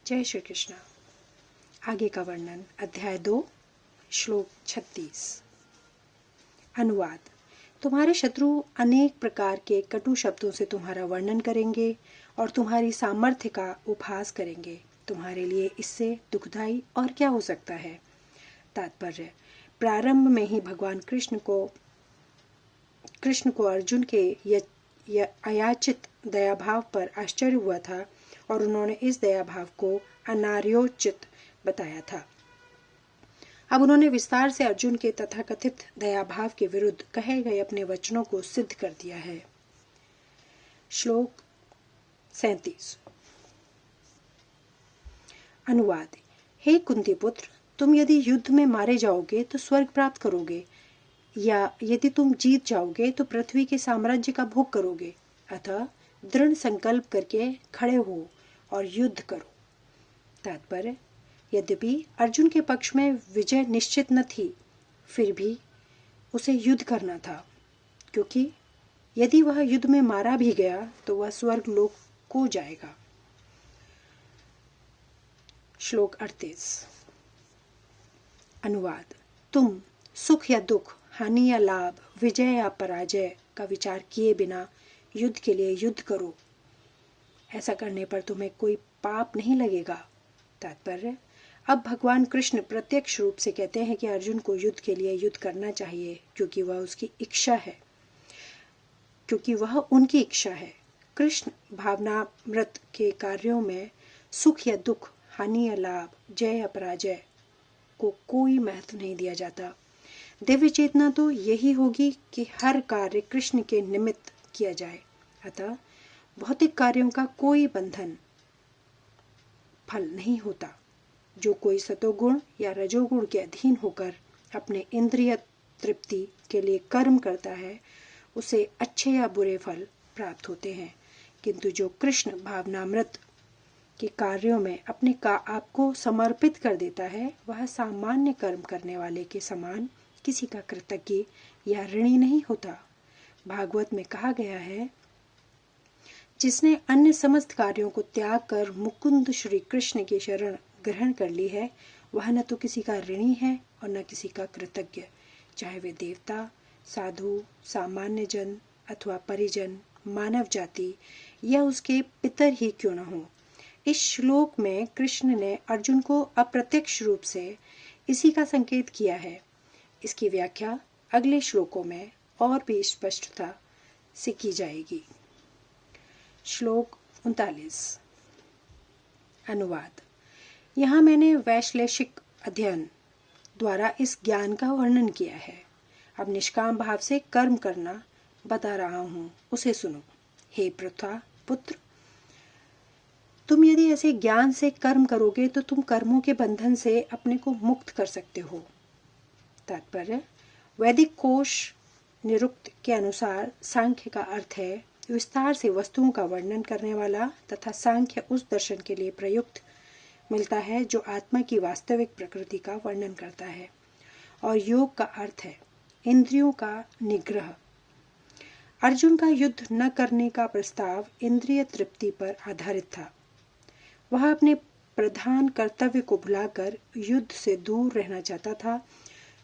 जय श्री कृष्ण। आगे का वर्णन अध्याय 2 श्लोक 36। अनुवाद। तुम्हारे शत्रु अनेक प्रकार के कटु शब्दों से तुम्हारा वर्णन करेंगे और तुम्हारी सामर्थ्य का उपहास करेंगे। तुम्हारे लिए इससे दुखदाई और क्या हो सकता है। तात्पर्य। प्रारंभ में ही भगवान कृष्ण को अर्जुन के अयाचित दयाभाव पर आश्चर्य हुआ था और उन्होंने इस दयाभाव को अनार्योचित बताया था। अब उन्होंने विस्तार से अर्जुन के तथाकथित दयाभाव के विरुद्ध कहे गए अपने वचनों को सिद्ध कर दिया है। श्लोक 37। अनुवाद। हे कुंती पुत्र, तुम यदि युद्ध में मारे जाओगे तो स्वर्ग प्राप्त करोगे, या यदि तुम जीत जाओगे तो पृथ्वी के साम्राज्य का भोग करोगे। अतः दृढ़ संकल्प करके खड़े हो और युद्ध करो। तात्पर्य। यद्यपि अर्जुन के पक्ष में विजय निश्चित न थी, फिर भी उसे युद्ध करना था, क्योंकि यदि वह युद्ध में मारा भी गया तो वह स्वर्ग लोक को जाएगा। श्लोक 38। अनुवाद। तुम सुख या दुख, हानि या लाभ, विजय या पराजय का विचार किए बिना युद्ध के लिए युद्ध करो। ऐसा करने पर तुम्हें कोई पाप नहीं लगेगा। तात्पर्य। अब भगवान कृष्ण प्रत्यक्ष रूप से कहते हैं कि अर्जुन को युद्ध के लिए युद्ध करना चाहिए, क्योंकि वह उसकी इच्छा है, क्योंकि वह उनकी इच्छा है। कृष्ण भावनामृत के कार्यों में सुख या दुख, हानि या लाभ, जय या पराजय को कोई महत्व नहीं दिया जाता। दिव्य चेतना तो यही होगी कि हर कार्य कृष्ण के निमित्त किया जाए। अतः भौतिक कार्यों का कोई बंधन फल नहीं होता। जो कोई सतोगुण या रजोगुण के अधीन होकर अपने इंद्रिय तृप्ति के लिए कर्म करता है, उसे अच्छे या बुरे फल प्राप्त होते हैं। किंतु जो कृष्ण भावनामृत के कार्यों में अपने आप को समर्पित कर देता है, वह सामान्य कर्म करने वाले के समान किसी का कृतज्ञ या ऋणी नहीं होता। भागवत में कहा गया है, जिसने अन्य समस्त कार्यों को त्याग कर मुकुंद श्री कृष्ण की शरण ग्रहण कर ली है, वह न तो किसी का ऋणी है और न किसी का कृतज्ञ, चाहे वे देवता, साधु, सामान्य जन अथवा परिजन, मानव जाति या उसके पितर ही क्यों न हो। इस श्लोक में कृष्ण ने अर्जुन को अप्रत्यक्ष रूप से इसी का संकेत किया है। इसकी व्याख्या अगले श्लोकों में और भी स्पष्टता से की जाएगी। श्लोक 39। अनुवाद। यहाँ मैंने वैश्लेषिक अध्ययन द्वारा इस ज्ञान का वर्णन किया है। अब निष्काम भाव से कर्म करना बता रहा हूँ, उसे सुनो। हे पृथा पुत्र, तुम यदि ऐसे ज्ञान से कर्म करोगे तो तुम कर्मों के बंधन से अपने को मुक्त कर सकते हो। तात्पर्य। वैदिक कोश निरुक्त के अनुसार सांख्य का अर्थ है विस्तार से वस्तुओं का वर्णन करने वाला, तथा सांख्य उस दर्शन के लिए प्रयुक्त मिलता है जो आत्मा की वास्तविक प्रकृति का वर्णन करता है, और योग का अर्थ है इंद्रियों का निग्रह। अर्जुन का युद्ध न करने का प्रस्ताव इंद्रिय तृप्ति पर आधारित था। वह अपने प्रधान कर्तव्य को भुलाकर युद्ध से दूर रहना चाहता था,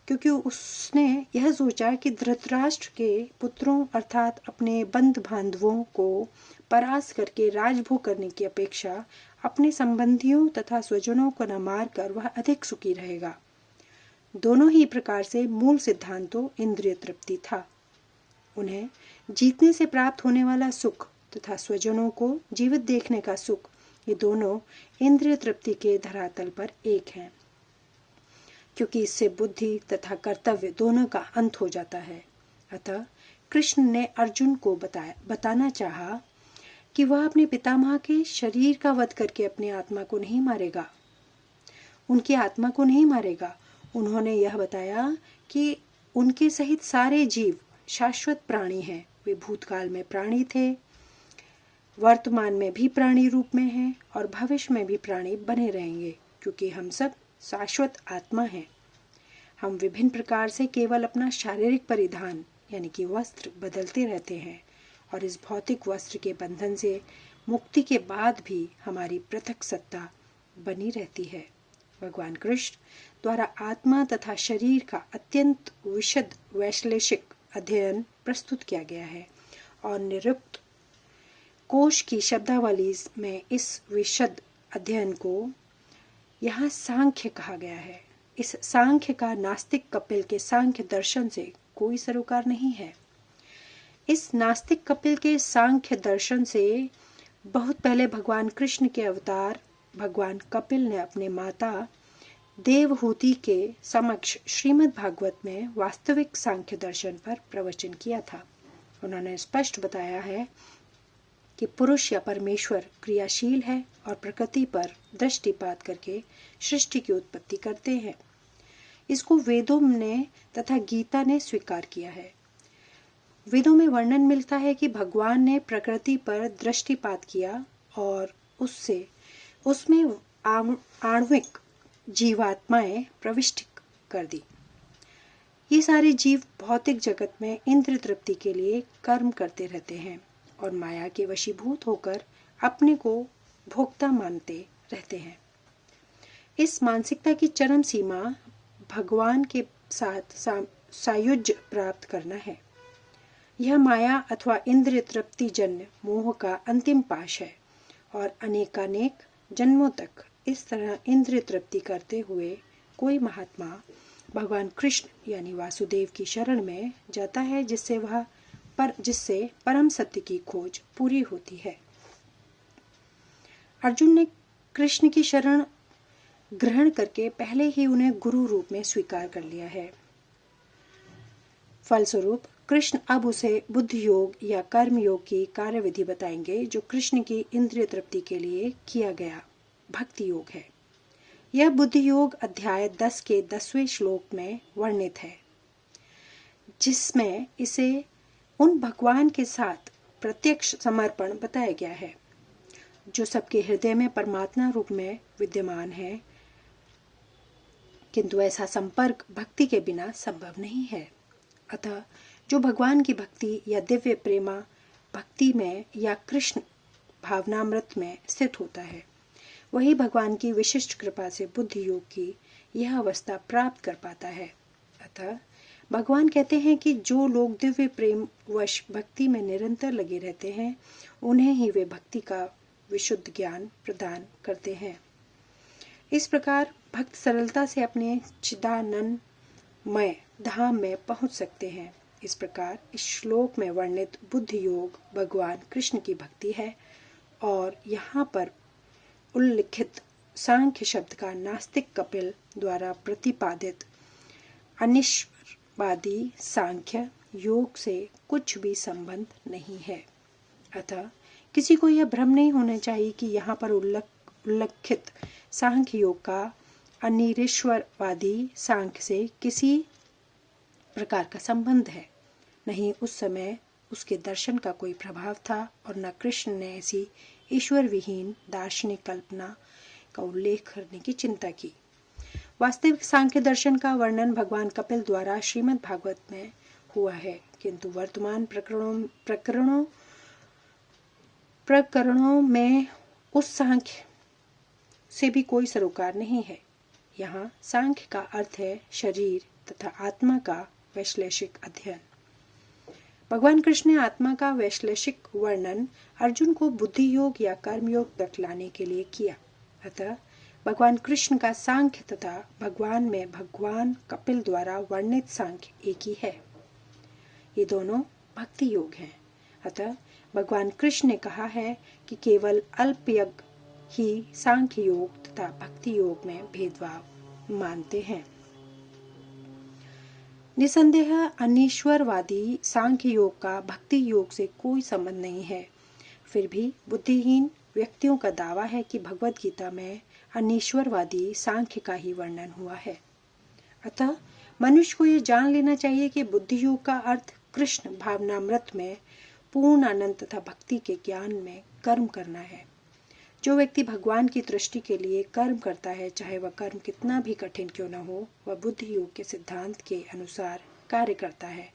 क्योंकि उसने यह सोचा कि धृतराष्ट्र के पुत्रों अर्थात अपने बंध बांधवों को परास्त करके राजभोग करने की अपेक्षा अपने संबंधियों तथा स्वजनों को न मारकर वह अधिक सुखी रहेगा। दोनों ही प्रकार से मूल सिद्धांत तो इंद्रिय तृप्ति था। उन्हें जीतने से प्राप्त होने वाला सुख तथा स्वजनों को जीवित देखने का सुख, ये दोनों इंद्रिय तृप्ति के धरातल पर एक हैं, क्योंकि इससे बुद्धि तथा कर्तव्य दोनों का अंत हो जाता है। अतः कृष्ण ने अर्जुन को बताना चाहा कि वह अपने पितामह के शरीर का वध करके अपनी आत्मा को नहीं मारेगा, उनकी आत्मा को नहीं मारेगा। उन्होंने यह बताया कि उनके सहित सारे जीव शाश्वत प्राणी हैं। वे भूतकाल में प्राणी थे, वर्तमान में भी प्राणी रूप में हैं और भविष्य में भी प्राणी बने रहेंगे, क्योंकि हम सब शाश्वत आत्मा है। हम विभिन्न प्रकार से केवल अपना शारीरिक परिधान यानी कि वस्त्र बदलते रहते हैं, और इस भौतिक वस्त्र के बंधन से मुक्ति के बाद भी हमारी पृथक सत्ता बनी रहती है। भगवान कृष्ण द्वारा आत्मा तथा शरीर का अत्यंत विशद वैश्लेषिक अध्ययन प्रस्तुत किया गया है और निरुक्त कोश की शब्दावली में इस विशद अध्ययन को यहाँ सांख्य कहा गया है। इस सांख्य का नास्तिक कपिल के सांख्य दर्शन से कोई सरोकार नहीं है। इस नास्तिक कपिल के सांख्य दर्शन से बहुत पहले भगवान कृष्ण के अवतार भगवान कपिल ने अपने माता देवहूति के समक्ष श्रीमद् भागवत में वास्तविक सांख्य दर्शन पर प्रवचन किया था। उन्होंने स्पष्ट बताया है कि पुरुष या परमेश्वर क्रियाशील है और प्रकृति पर दृष्टिपात करके सृष्टि की उत्पत्ति करते हैं। इसको वेदों ने तथा गीता ने स्वीकार किया है। वेदों में वर्णन मिलता है कि भगवान ने प्रकृति पर दृष्टिपात किया और उसमें आणविक जीवात्माएं प्रविष्ट कर दी। ये सारे जीव भौतिक जगत में इंद्रिय तृप्ति के लिए कर्म करते रहते हैं और माया के वशीभूत होकर अपने को भोक्ता मानते रहते हैं। इस मानसिकता की चरम सीमा भगवान के साथ सायुज्य प्राप्त करना है। यह माया अथवा इंद्रिय तृप्ति जन्य मोह का अंतिम पाश है और अनेकानेक जन्मों तक इस तरह इंद्रिय तृप्ति करते हुए कोई महात्मा भगवान कृष्ण यानी वासुदेव की शरण में जाता है जिससे परम सत्य की खोज पूरी होती है। अर्जुन ने कृष्ण की शरण ग्रहण करके पहले ही उन्हें गुरु रूप में स्वीकार कर लिया है। फलस्वरूप कृष्ण अब उसे बुद्धि योग या कर्म योग की कार्यविधि बताएंगे जो कृष्ण की इंद्रिय तृप्ति के लिए किया गया भक्ति योग है। यह बुद्धि योग अध्याय 10 के 10वें श्लोक में वर्णित है, जिसमें इसे उन भगवान के साथ प्रत्यक्ष समर्पण बताया गया है जो सबके हृदय में परमात्मा रूप में विद्यमान है, किंतु ऐसा संपर्क भक्ति के बिना संभव नहीं है। अतः जो भगवान की भक्ति या दिव्य प्रेमा भक्ति में या कृष्ण भावनामृत में स्थित होता है, वही भगवान की विशिष्ट कृपा से बुद्धि योग की यह अवस्था प्राप्त कर पाता है। अतः भगवान कहते हैं कि जो लोग दिव्य प्रेम वश भक्ति में निरंतर लगे रहते हैं, उन्हें ही वे भक्ति का विशुद्ध ज्ञान प्रदान करते हैं। इस प्रकार भक्त सरलता से अपने चिदानंदमय धाम में पहुंच सकते हैं। इस प्रकार इस श्लोक में वर्णित बुद्धि योग भगवान कृष्ण की भक्ति है और यहाँ पर उल्लिखित सांख्य शब्द का नास्तिक कपिल द्वारा प्रतिपादित अनिश्वरवादी सांख्य योग से कुछ भी संबंध नहीं है। अतः किसी को यह भ्रम नहीं होना चाहिए कि यहाँ पर उल्लिखित सांख्य योग का अनिरीश्वरवादी सांख्य से किसी प्रकार का संबंध है। नहीं, उस समय उसके दर्शन का कोई प्रभाव था और न कृष्ण ने ऐसी ईश्वर विहीन दार्शनिक कल्पना का उल्लेख करने की चिंता की। वास्तविक सांख्य दर्शन का वर्णन भगवान कपिल द्वारा श्रीमद् भागवत में हुआ है, किंतु वर्तमान प्रकरणों में उस सांख्य से भी कोई सरोकार नहीं है। यहाँ सांख्य का अर्थ है शरीर तथा आत्मा का वैश्लेषिक अध्ययन। भगवान कृष्ण ने आत्मा का वैश्लेषिक वर्णन अर्जुन को बुद्धि योग या कर्म योग तक लाने के लिए किया। अतः भगवान कृष्ण का सांख्य तथा भगवान में भगवान कपिल द्वारा वर्णित सांख्य एक ही है। ये दोनों भक्ति योग हैं। अतः भगवान कृष्ण ने कहा है कि केवल अल्पज्ञ ही सांख्य योग तथा भक्ति योग में भेदभाव मानते हैं। निसंदेह अनीश्वरवादी सांख्य योग का भक्ति योग से कोई संबंध नहीं है। फिर भी बुद्धिहीन व्यक्तियों का दावा है कि भगवत गीता में अनीश्वरवादी सांख्य का ही वर्णन हुआ है। अतः मनुष्य को यह जान लेना चाहिए कि बुद्धि योग का अर्थ कृष्ण भावनामृत में पूर्ण आनंद तथा भक्ति के ज्ञान में कर्म करना है। जो व्यक्ति भगवान की दृष्टि के लिए कर्म करता है, चाहे वह कर्म कितना भी कठिन क्यों न हो, वह बुद्धि योग के सिद्धांत के अनुसार कार्य करता है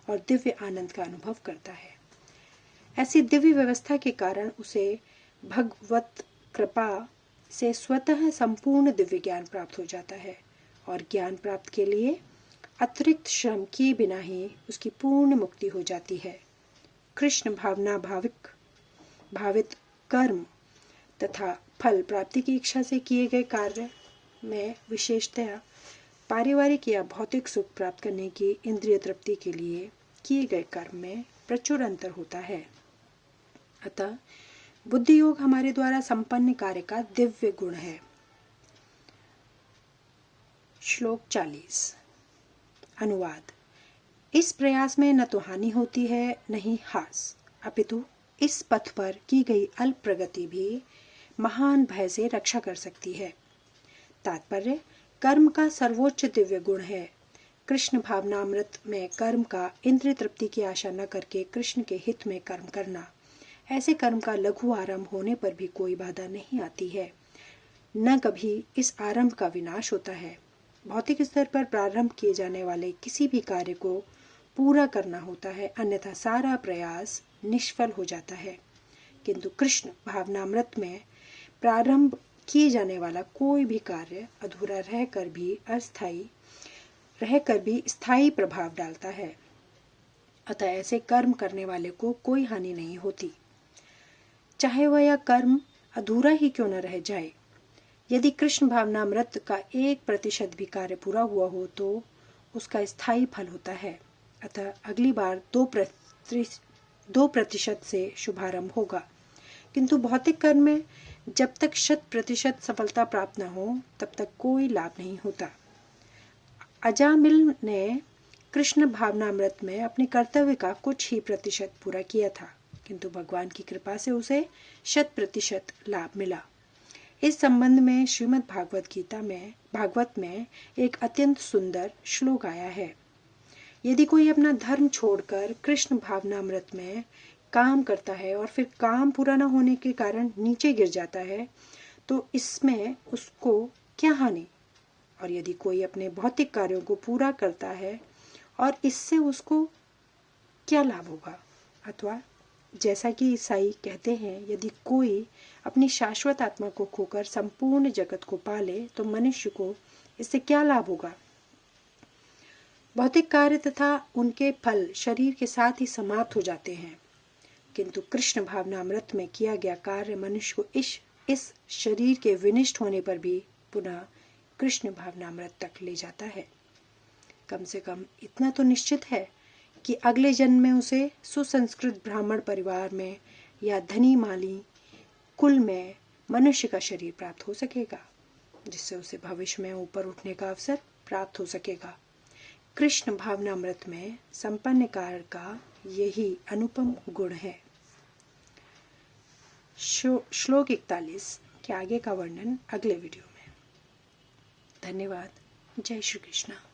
और दिव्य आनंद का अनुभव करता है। ऐसी दिव्य व्यवस्था के कारण उसे भगवत कृपा से स्वतः संपूर्ण दिव्य ज्ञान प्राप्त हो जाता है और ज्ञान प्राप्त के लिए अतिरिक्त श्रम किए बिना ही उसकी पूर्ण मुक्ति हो जाती है। कृष्ण भावना भावित कर्म तथा फल प्राप्ति की इच्छा से किए गए कार्य में विशेषतया पारिवारिक या भौतिक सुख प्राप्त करने की इंद्रिय तृप्ति के लिए किए गए कर्म में प्रचुर अंतर होता है। अतः बुद्धि योग हमारे द्वारा संपन्न कार्य का दिव्य गुण है। श्लोक 40। अनुवाद। इस प्रयास में न तो हानि होती है न ही हास, अपितु इस पथ पर की गई अल्प प्रगति भी महान भय से रक्षा कर सकती है। तात्पर्य, कर्म का सर्वोच्च दिव्य गुण है। कृष्ण भावनामृत में कर्म का इंद्रिय तृप्ति की आशा न करके कृष्ण के हित में कर्म करना। ऐसे कर्म का लघु आरंभ होने पर भी कोई बाधा नहीं आती है, न कभी इस आरंभ का विनाश होता है। भौतिक स्तर पर प्रारंभ किए जाने वाले किसी भी कार्य को पूरा करना होता है, अन्यथा सारा प्रयास निष्फल हो जाता है। किंतु कृष्ण भावनामृत में प्रारंभ किए जाने वाला कोई भी कार्य अधूरा रहकर भी स्थायी प्रभाव डालता है। अतः ऐसे कर्म करने वाले को कोई हानि नहीं होती, चाहे वह यह कर्म अधूरा ही क्यों न रह जाए। यदि कृष्ण भावनामृत का 1% भी कार्य पूरा हुआ हो तो उसका स्थायी फल होता है। अतः अगली बार 2% से शुभारंभ होगा। किंतु भौतिक कर्म में जब तक 100% सफलता प्राप्त न हो तब तक कोई लाभ नहीं होता। अजामिल ने कृष्ण भावनामृत में अपने कर्तव्य का कुछ ही प्रतिशत पूरा किया था, किंतु भगवान की कृपा से उसे 100% लाभ मिला। इस संबंध में श्रीमद् भागवत में एक अत्यंत सुंदर श्लोक आया है। यदि कोई अपना धर्म छोड़कर कृष्ण भावनामृत में काम करता है और फिर काम पूरा न होने के कारण नीचे गिर जाता है तो इसमें उसको क्या हानि, और यदि कोई अपने भौतिक कार्यों को पूरा करता है और इससे उसको क्या लाभ होगा। अथवा जैसा कि ईसाई कहते हैं, यदि कोई अपनी शाश्वत आत्मा को खोकर संपूर्ण जगत को पाले तो मनुष्य को इससे क्या लाभ होगा। भौतिक कार्य तथा उनके फल शरीर के साथ ही समाप्त हो जाते हैं, किंतु कृष्ण भावनामृत में किया गया कार्य मनुष्य को इस शरीर के विनिष्ट होने पर भी पुनः कृष्ण भावनामृत तक ले जाता है। कम से कम इतना तो निश्चित है कि अगले जन्म में उसे सुसंस्कृत ब्राह्मण परिवार में या धनी माली कुल में मनुष्य का शरीर प्राप्त हो सकेगा, जिससे उसे भविष्य में ऊपर उठने का अवसर प्राप्त हो सकेगा। कृष्ण भावनामृत में संपन्न कार्य का यही अनुपम गुण है। श्लोक 41 के आगे का वर्णन अगले वीडियो में। धन्यवाद। जय श्री कृष्ण।